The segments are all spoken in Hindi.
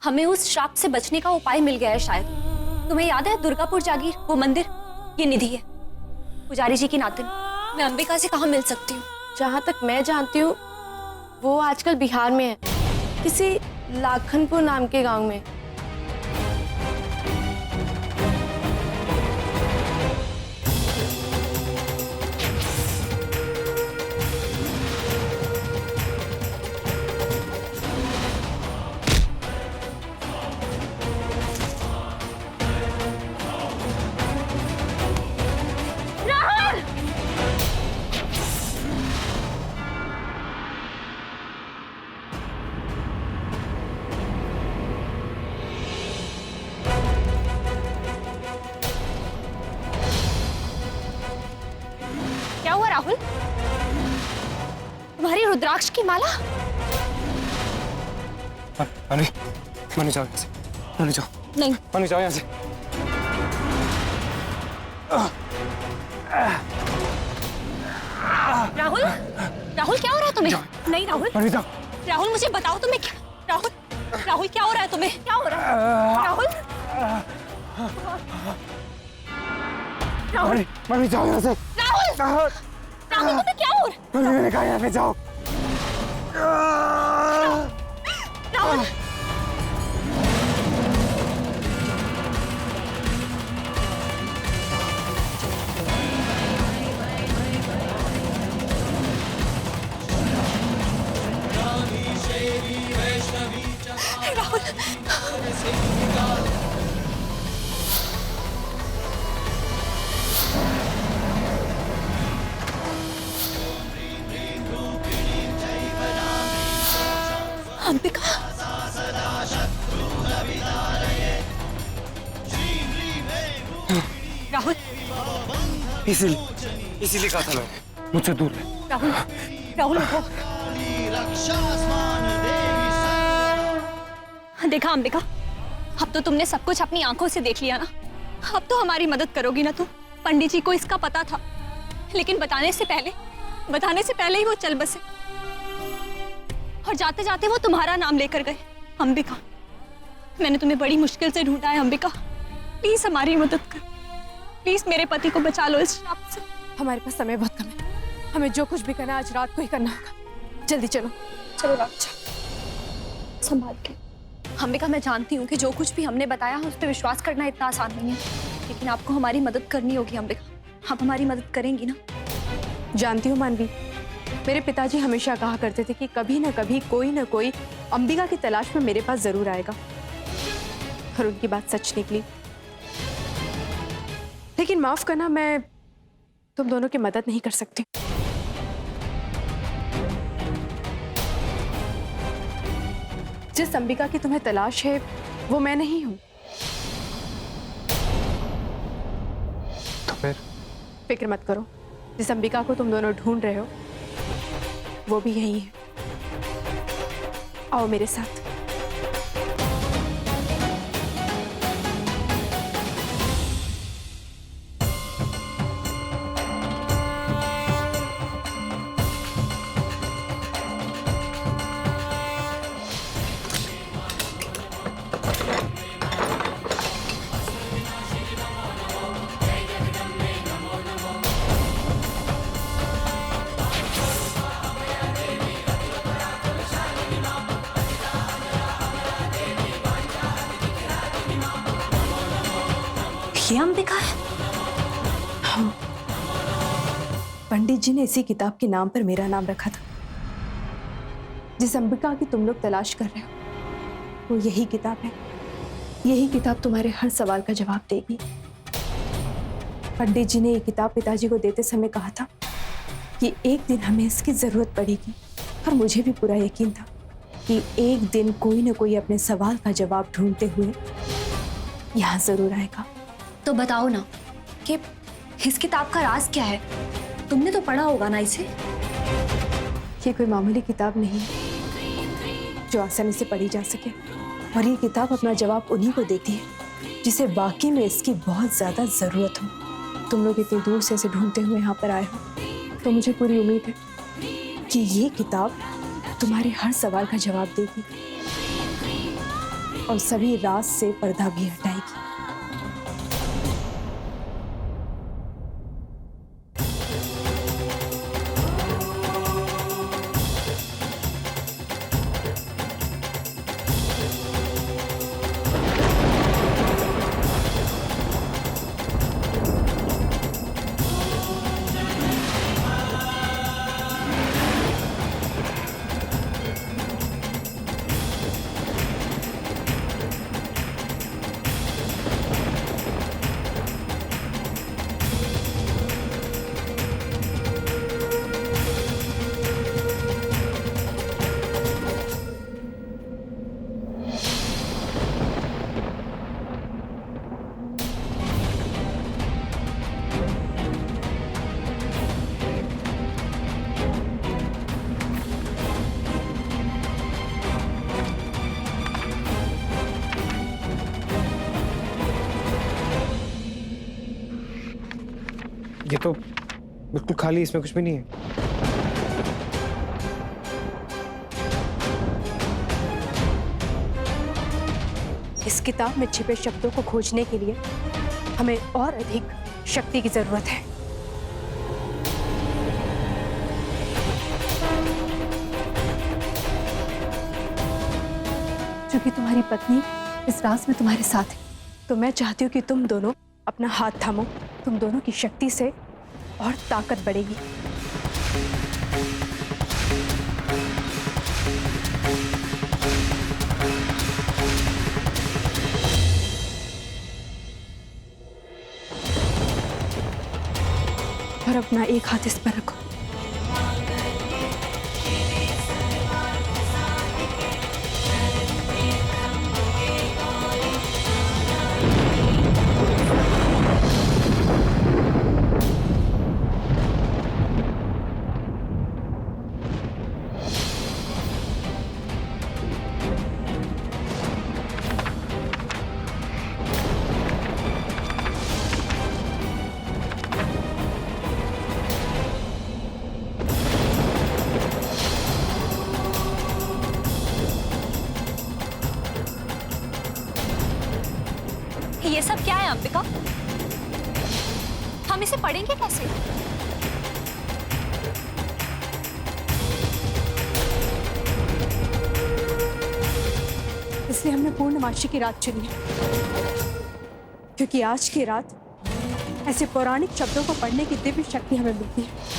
हमें उस श्राप से बचने का उपाय मिल गया है शायद। तुम्हें याद है दुर्गापुर जागीर, वो मंदिर, ये निधि है पुजारी जी की नातिन। मैं अंबिका से कहाँ मिल सकती हूँ? जहाँ तक मैं जानती हूँ वो आजकल बिहार में है, किसी लाखनपुर नाम के गांव में। क्या हुआ राहुल? तुम्हारी रुद्राक्ष की माला? मनु, मनु जाओ यहाँ से, मनु जाओ। नहीं। मनु जाओ यहाँ से। राहुल, राहुल क्या हो रहा है तुम्हें? नहीं राहुल, मनु जाओ। राहुल मुझे बताओ तुम्हें क्या? राहुल, राहुल क्या हो रहा है तुम्हें? क्या हो रहा है? राहुल, मनु, मनु जाओ यहाँ से। राहुल, राहुल तुम्हें क्या हो रहा है? मनु, मैंने कहा यहाँ पे जाओ। राहुल, अंबिका, राहुल, इसीलिए कहा था मैंने, मुझसे दूर रहे। राहुल, राहुल उठो। देखा अंबिका, अब तो तुमने सब कुछ अपनी आंखों से देख लिया ना। अब तो हमारी मदद करोगी ना तुम? पंडित जी को इसका पता था, लेकिन बताने से पहले ही वो चल बसे, और जाते जाते वो तुम्हारा नाम लेकर गए। अंबिका, मैंने तुम्हें बड़ी मुश्किल से ढूंढा है अंबिका, प्लीज हमारी मदद कर, प्लीज मेरे पति को बचा लो इस श्राप से। हमारे पास समय बहुत कम है, हमें जो कुछ भी करना है आज रात को ही करना होगा। जल्दी चलो। चलो रात, संभाल के। अंबिका, मैं जानती हूँ कि जो कुछ भी हमने बताया उस पर विश्वास करना इतना आसान नहीं है, लेकिन आपको हमारी मदद करनी होगी अंबिका। आप हमारी मदद करेंगी ना? जानती हूँ मानवी, मेरे पिताजी हमेशा कहा करते थे कि कभी ना कभी कोई ना कोई अंबिका की तलाश में मेरे पास जरूर आएगा, और उनकी बात सच निकली। लेकिन माफ करना, मैं तुम दोनों की मदद नहीं कर सकती। जिस अंबिका की तुम्हें तलाश है वो मैं नहीं हूं। तो फिर? फिक्र मत करो, जिस अंबिका को तुम दोनों ढूंढ रहे हो वो भी यही है। आओ मेरे साथ। ये अंबिका है? पंडित जी ने इसी किताब के नाम पर मेरा नाम रखा था। जिस अंबिका की तुम लोग तलाश कर रहे हो वो यही किताब है। यही किताब तुम्हारे हर सवाल का जवाब देगी। पंडित जी ने ये किताब पिताजी को देते समय कहा था कि एक दिन हमें इसकी जरूरत पड़ेगी, और मुझे भी पूरा यकीन था कि एक दिन कोई ना कोई अपने सवाल का जवाब ढूंढते हुए यहाँ जरूर आएगा। तो बताओ ना कि इस किताब का राज क्या है? तुमने तो पढ़ा होगा ना इसे। ये कोई मामूली किताब नहीं है जो आसानी से पढ़ी जा सके, और ये किताब अपना जवाब उन्हीं को देती है जिसे वाकई में इसकी बहुत ज्यादा जरूरत हो। तुम लोग इतनी दूर से इसे ढूंढते हुए यहाँ पर आए हो, तो मुझे पूरी उम्मीद है कि ये किताब तुम्हारे हर सवाल का जवाब देगी। और सभी राज से पर्दा भी हटाएगी। ये तो बिल्कुल खाली, इसमें कुछ भी नहीं है। इस किताब में छिपे शब्दों को खोजने के लिए हमें और अधिक शक्ति की जरूरत है। क्योंकि तुम्हारी पत्नी इस राज में तुम्हारे साथ है, तो मैं चाहती हूँ कि तुम दोनों अपना हाथ थामो। तुम दोनों की शक्ति से और ताकत बढ़ेगी। और अपना एक हाथ इस पर रखो। ये सब क्या है अंबिका? हम इसे पढ़ेंगे कैसे? इसलिए हमने पूर्णमासी की रात चुनी है, क्योंकि आज की रात ऐसे पौराणिक शब्दों को पढ़ने की दिव्य शक्ति हमें मिलती है।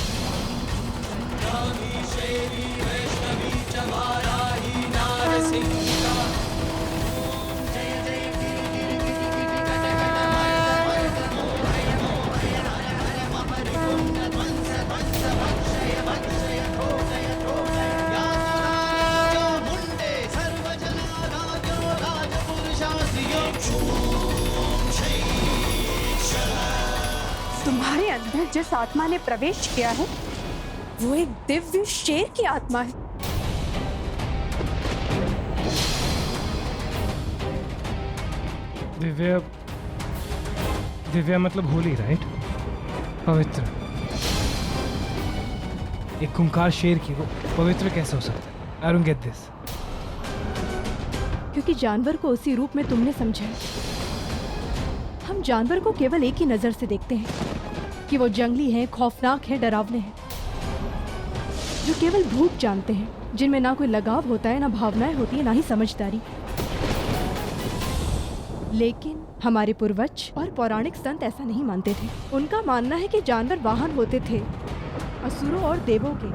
तुम्हारे अंदर जिस आत्मा ने प्रवेश किया है वो एक दिव्य शेर की आत्मा है। दिव्या, दिव्या मतलब होली, राइट? पवित्र। एक खूंखार शेर की वो पवित्र कैसे हो सकता है? I don't get this. क्योंकि जानवर को उसी रूप में तुमने समझा है। हम जानवर को केवल एक ही नजर से देखते हैं कि वो जंगली हैं, खौफनाक हैं, डरावने हैं, जो केवल भूख जानते हैं, जिनमें ना कोई लगाव होता है, ना भावनाएं होती है, ना ही समझदारी। लेकिन हमारे पूर्वज और पौराणिक संत ऐसा नहीं मानते थे। उनका मानना है कि जानवर वाहन होते थे असुरों और देवों के।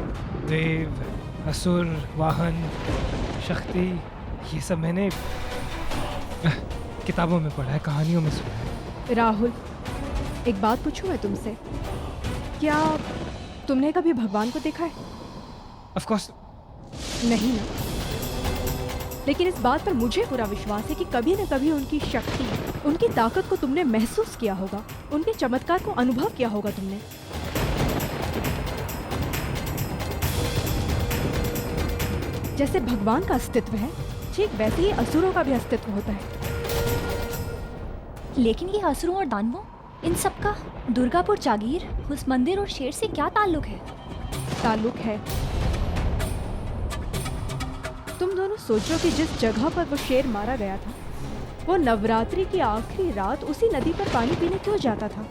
देव, असुर, वाहन, शक्ति, ये सब मैंने किताबों में पढ़ा है, कहानियों में सुना है। राहुल, एक बात पूछूं मैं तुमसे, क्या तुमने कभी भगवान को देखा है? ऑफ कोर्स नहीं ना। लेकिन इस बात पर मुझे पूरा विश्वास है कि कभी न कभी उनकी शक्ति, उनकी ताकत को तुमने महसूस किया होगा, उनके चमत्कार को अनुभव किया होगा तुमने। जैसे भगवान का अस्तित्व है, ठीक वैसे ही असुरों का भी अस्तित्व होता है। लेकिन ये असुरों और दानवों, इन सब का दुर्गापुर जागीर, उस मंदिर और शेर से क्या ताल्लुक है? ताल्लुक है। तुम दोनों सोचो कि जिस जगह पर वो शेर मारा गया था वो नवरात्रि की आखिरी रात उसी नदी पर पानी पीने क्यों जाता था?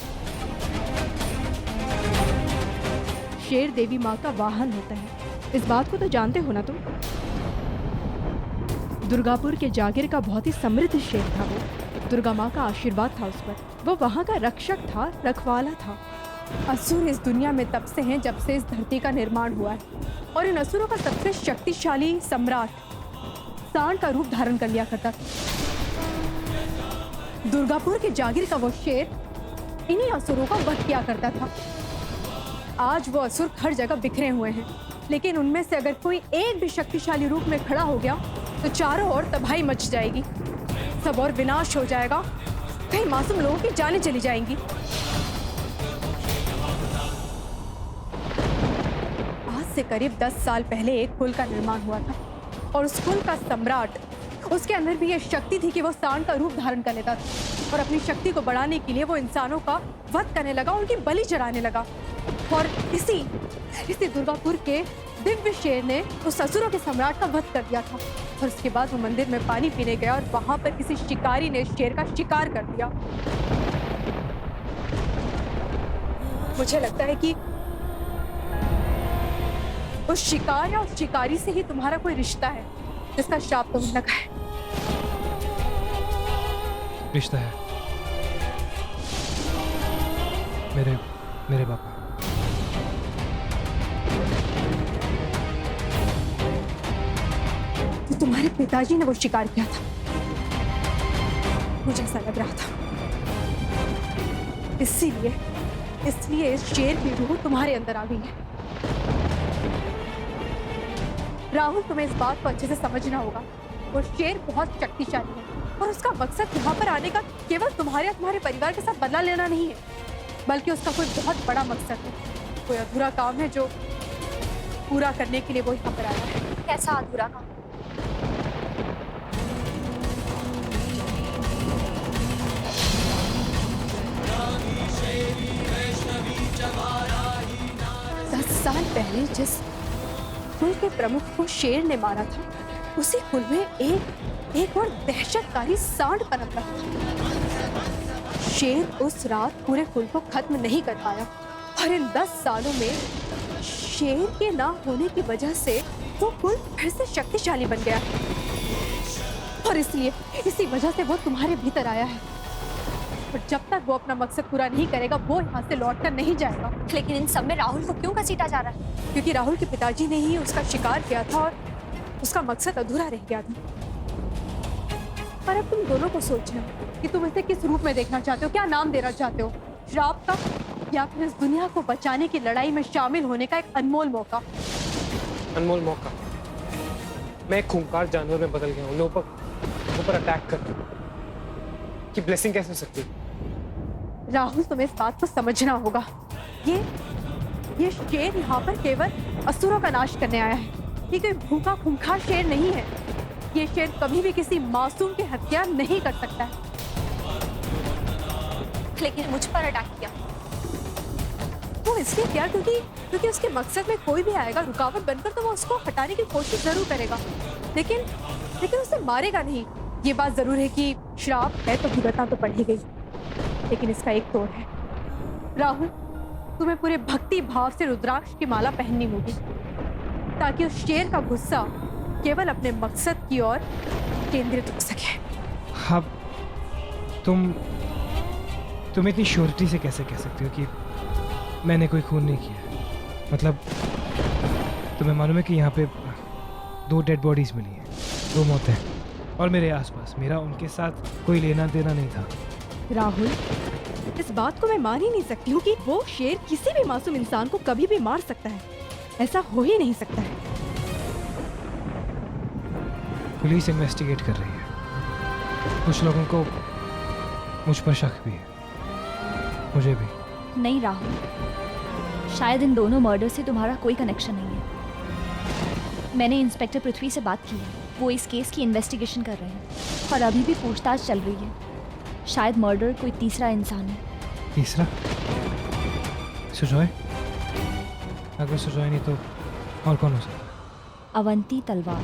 शेर देवी माँ का वाहन होता है, इस बात को तो जानते हो ना तुम? दुर्गापुर के जागीर का बहुत ही समृद्ध शेर था वो। दुर्गा माँ का आशीर्वाद था उस पर। वो वहाँ का रक्षक था, रखवाला था। असुर इस दुनिया में तब से हैं जब से इस धरती का निर्माण हुआ है, और इन असुरों का सबसे शक्तिशाली सम्राट सांड का रूप धारण कर लिया करता था। दुर्गापुर के जागीर का वो शेर इन्हीं असुरों का वध किया करता था। आज वो असुर हर जगह बिखरे हुए हैं, लेकिन उनमें से अगर कोई एक भी शक्तिशाली रूप में खड़ा हो गया तो चारों ओर तबाही मच जाएगी, सब और विनाश हो जाएगा, कई मासूम लोगों की जानें चली जाएंगी। आज से करीब 10 साल पहले एक कुल का निर्माण हुआ था, और उस कुल का सम्राट, उसके अंदर भी ये शक्ति थी कि वो सांड का रूप धारण कर लेता था, और अपनी शक्ति को बढ़ाने के लिए वो इंसानों का वध करने लगा, उनकी बलि चढ़ाने लगा। और इसी दुर्गापुर के दिव्य शेर ने उस असुरों के सम्राट का वध कर दिया था। और उसके बाद वो मंदिर में पानी पीने गया, और वहां पर किसी शिकारी ने शेर का शिकार कर दिया। मुझे लगता है कि उस शिकार या उस शिकारी से ही तुम्हारा कोई रिश्ता है, जिसका श्राप तुम लगा है। रिश्ता है मेरे पापा। तो तुम्हारे पिताजी ने वो शिकार किया था, मुझे ऐसा लग रहा था। इसलिए इस शेर की रूह तुम्हारे अंदर आ गई है। राहुल, तुम्हें इस बात को अच्छे से समझना होगा। वो शेर बहुत शक्तिशाली है, और उसका मकसद यहाँ पर आने का केवल तुम्हारे और तुम्हारे परिवार के साथ बदला लेना नहीं है, बल्कि उसका कोई बहुत बड़ा मकसद है, कोई अधूरा काम है जो पूरा करने के लिए वो यहाँ पर आया है। कैसा अधूरा काम? 10 साल पहले जिस कुल के प्रमुख को शेर ने मारा था, उसी कुल में एक और दहशतकारी सांड पनप रहा था। शेर उस रात पूरे कुल को खत्म नहीं कर पाया, और इन 10 सालों में शेर के ना होने की वजह से वो कुल फिर से शक्तिशाली बन गया है, और इसलिए इसी वजह से वो तुम्हारे भीतर आया है। और जब तक वो अपना मकसद पूरा नहीं करेगा, वो यहाँ से लौटकर नहीं जाएगा। लेकिन इन सब में राहुल को क्यों घसीटा जा रहा है? क्योंकि राहुल के पिताजी ने ही उसका शिकार किया था, और उसका मकसद अधूरा रह गया था। पर अब तुम दोनों को सोचना कि तुम इसे किस रूप में देखना चाहते हो, क्या नाम देना चाहते हो, श्राप का, या फिर इस दुनिया को बचाने की लड़ाई में शामिल होने का एक अनमोल मौका। अनमोल मौका। मैं एक खूंखार जानवर में बदल गया हूँ, उन्हें ऊपर अटैक कर। कि ब्लेसिंग कैसे हो सकती है? राहुल, तुम्हें इस बात को समझना होगा। ये शेर यहाँ पर केवल असुरों का नाश करने आया है। ये कोई भूखा खूंखार शेर नहीं है। ये शेर कभी भी किसी मासूम की हत्या नहीं कर सकता है। लेकिन मुझ पर अटैक किया। वो इसलिए किया क्योंकि उसके मकसद में कोई भी आएगा रुकावट बनकर, तो वो उसको हटाने की कोशिश जरूर करेगा, लेकिन उसे मारेगा नहीं। ये बात जरूर है कि श्राप है तो भुगतना तो पड़ेगी, लेकिन इसका एक तोड़ है। राहुल, तुम्हें पूरे भक्ति भाव से रुद्राक्ष की माला पहननी होगी, ताकि उस शेर का गुस्सा केवल अपने मकसद की ओर केंद्रित हो सके। हाँ, तुम इतनी श्योरिटी से कैसे कह सकते हो कि मैंने कोई खून नहीं किया? मतलब तुम्हें मालूम है कि यहाँ पे 2 डेड बॉडीज मिली हैं, 2 मौतें, और मेरे आसपास मेरा उनके साथ कोई लेना देना नहीं था। राहुल, इस बात को मैं मान ही नहीं सकती हूँ कि वो शेर किसी भी मासूम इंसान को कभी भी मार सकता है। ऐसा हो ही नहीं सकता है। पुलिस इन्वेस्टिगेट कर रही है, कुछ लोगों को मुझ पर शक भी है, मुझे भी। नहीं राहुल, शायद इन दोनों मर्डर से तुम्हारा कोई कनेक्शन नहीं है। मैंने इंस्पेक्टर पृथ्वी से बात की है, वो इस केस की इन्वेस्टिगेशन कर रहे हैं, और अभी भी पूछताछ चल रही है। शायद मर्डर कोई तीसरा इंसान है। तीसरा? सुजॉय? अगर सुजॉय नहीं तो और कौन हो सकता है? अवंती तलवार।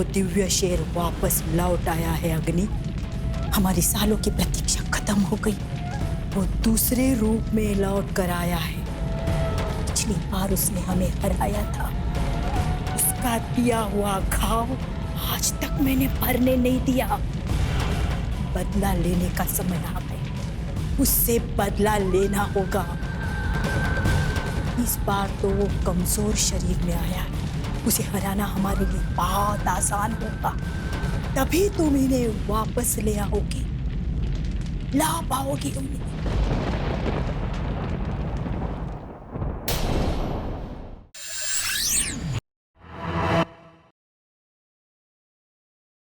वो दिव्य शेर वापस लौट आया है अग्नि। हमारी सालों की प्रतीक्षा खत्म हो गई। वो दूसरे रूप में लौट कर आया है। पिछली बार उसने हमें हराया था। उसका दिया हुआ घाव आज तक मैंने भरने नहीं दिया। बदला लेने का समय आ गया। उससे बदला लेना होगा। इस बार तो वो कमजोर शरीर में आया है। उसे हराना हमारे लिए बहुत आसान होगा। तभी तुम इन्हें वापस ले आओगी, ला पाओगी उन्हें।